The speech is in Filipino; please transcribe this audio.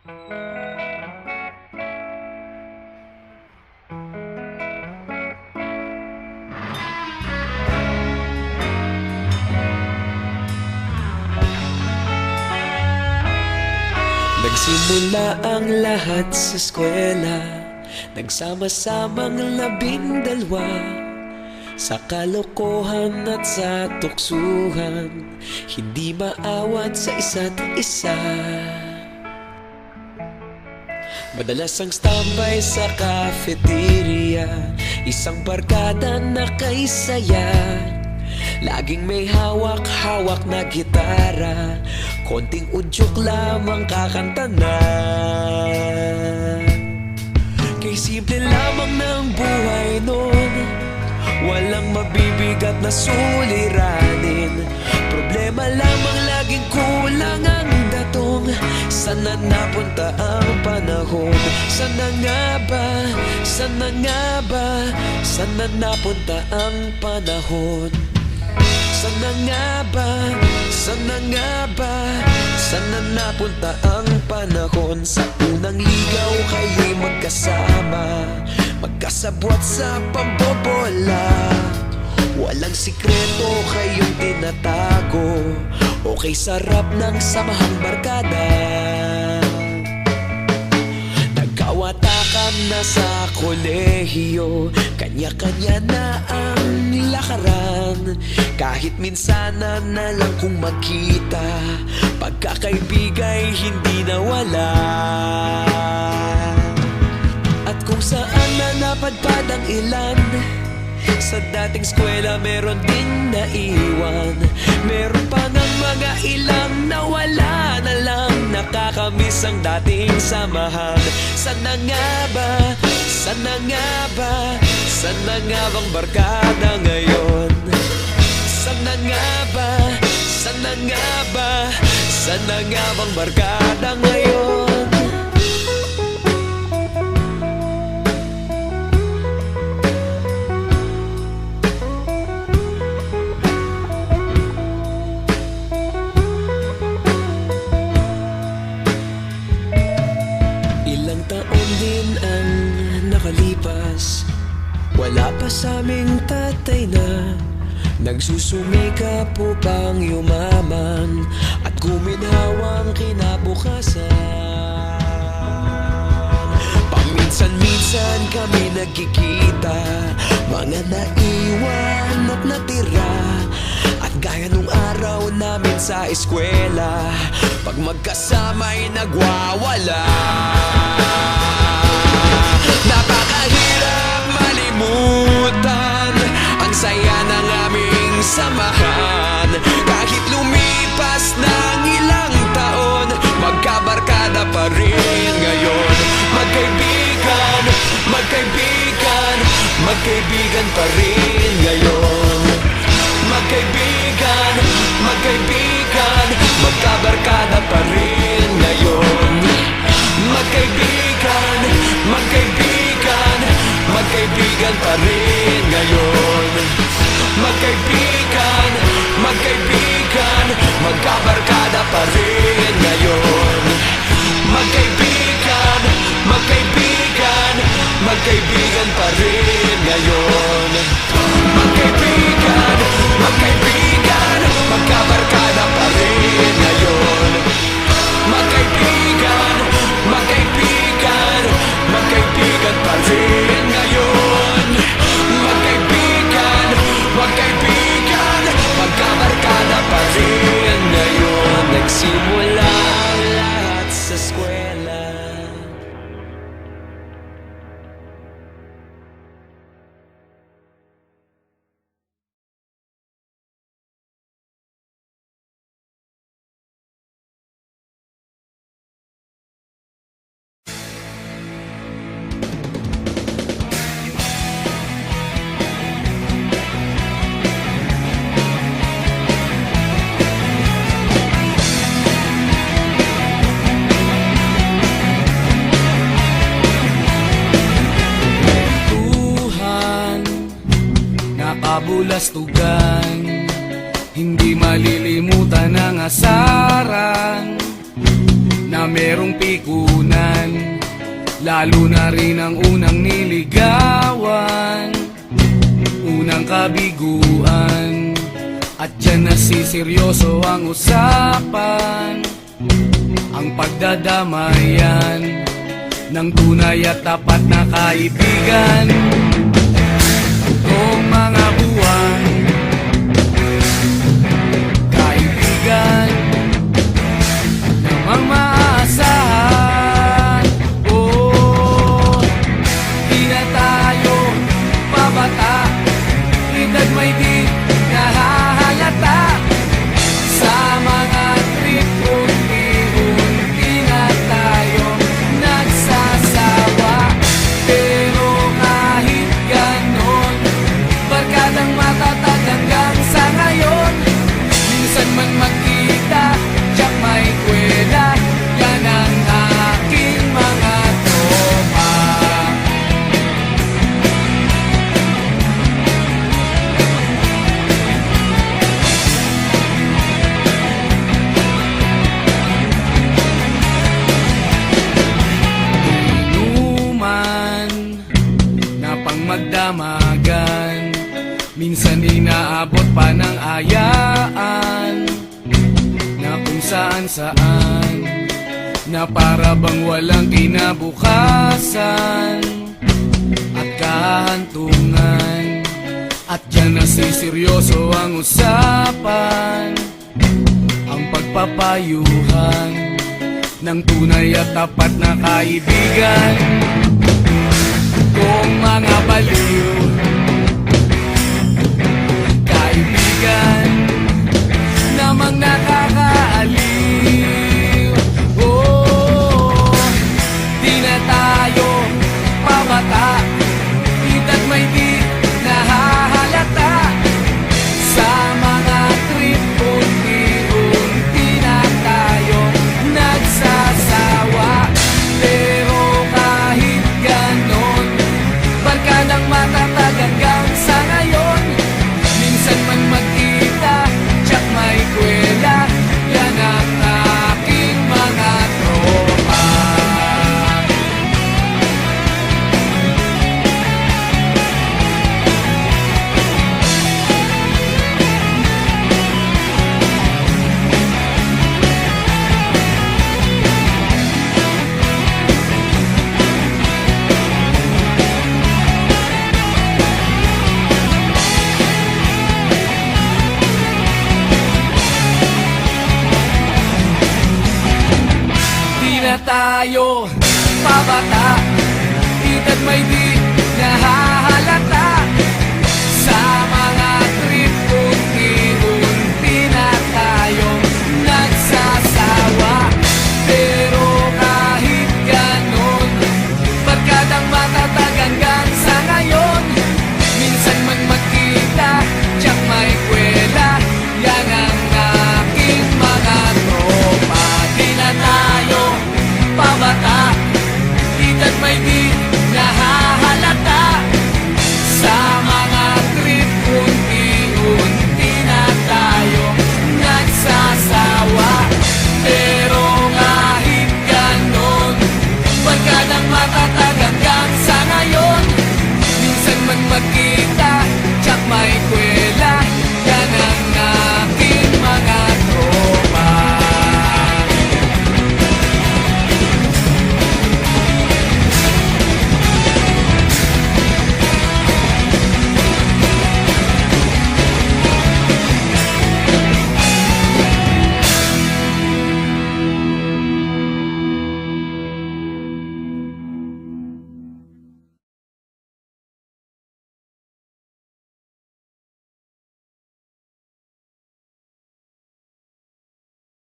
Nagsimula ang lahat sa eskwela, nagsama-samang 12 sa kalokohan at sa tuksuhan, hindi maawat sa isa't isa. Madalas ang standby sa cafeteria, isang barkada na kay saya. Laging may hawak-hawak na gitara, konting udyok lamang kakanta na. Kay simple lamang ng buhay nun, walang mabibigat na suliranin. Problema lamang laging kulang ang datong. Sana napunta ang panahon? Sana nga ba? Sana nga ba? Sana napunta ang panahon? Sana nga ba? Sana nga ba? Sana napunta ang panahon? Sa unang ligaw kayo'y magkasama, magkasabwat sa pambobola. Walang sikreto kayong tinatago, okay sarap ng samahang barkada. Nagkawatakan na sa kolehiyo, kanya-kanya na ang lakaran. Kahit minsan na lang kung magkita, pagkakaibigay hindi nawala. At kung saan na napadpad ang ilan, sa dating eskwela meron din naiwan. Meron pa ng mga ilang nawala na lang, nakakamiss ang dating samahan. Sana nga ba? Sana nga ba? Sana nga bang barkada ngayon? Sana nga ba? Sana nga ba? Sana nga bang barkada ngayon? Ilang taon din ang nakalipas, wala pa sa aming tatay na nagsusumikap upang yumaman at guminhawang kinabukasan. Paminsan-minsan kami nagkikita, mga naiwan at natira. At gaya nung araw namin sa eskwela, pag magkasama'y nagwawala. Napakahirap malimutan ang saya ng aming samahan. Kahit lumipas ng ilang taon, magkabarkada pa rin ngayon. Magkaibigan, magkaibigan, magkaibigan pa rin ngayon. Magkaibigan, magkaibigan, magkabarkada pa rin ngayon. Magkaibigan, magkaibigan, magkaibigan pa rin ngayon. Magkaibigan, magkaibigan, magkabarkada pa rin ngayon. Magkaibigan, magkaibigan, magkaibigan pa rin ngayon. Magkaibigan, magkaibigan, magkabarkada pa rin ngayon. Magkaibigan, magkaibigan, magkaibigan pa rin ngayon. Magkaibigan, magkaibigan, magkabarkada pa rin ngayon. Nagsimula ang lahat sa eskwela. Kabulastugan, hindi malilimutan ang asaran na na merong pikunan, lalo na rin ang unang niligawan, unang kabiguan. At dyan nasiseryoso ang usapan, ang pagdadamayan ng tunay at tapat na kaibigan. Kung mga buwan, kaibigan namang maaasahan. Oh, di na tayo babata, edad may di nahahalata. Sa mga trip, unti-unti na tayo nagsasawa. Pero kahit ganon, barkadang matatag hanggang sa ngayon. Minsan man magkita, tiyak may kwela, yan ang aking mga tropa. Inuman na pang magdamagan, minsan inaabot pa ng ayaan, na kung saan-saan, na para bang walang kinabukasan at kahantungan. At dyan nasiseryoso ang usapan, ang pagpapayuhan ng tunay at tapat na kaibigan. Kung mga baliw, kaibigan namang nakakaaliw. Oh, di na tayo pabata, edad may di nahahalata. Sa mga trip, unti-unti na tayo nagsasawa. Pero kahit ganon, barkadang matatag hanggang sa ngayon. Minsan man magkita, tiyak may kwela, yan ang aking mga tropa. Di na tayo pabata, edad may di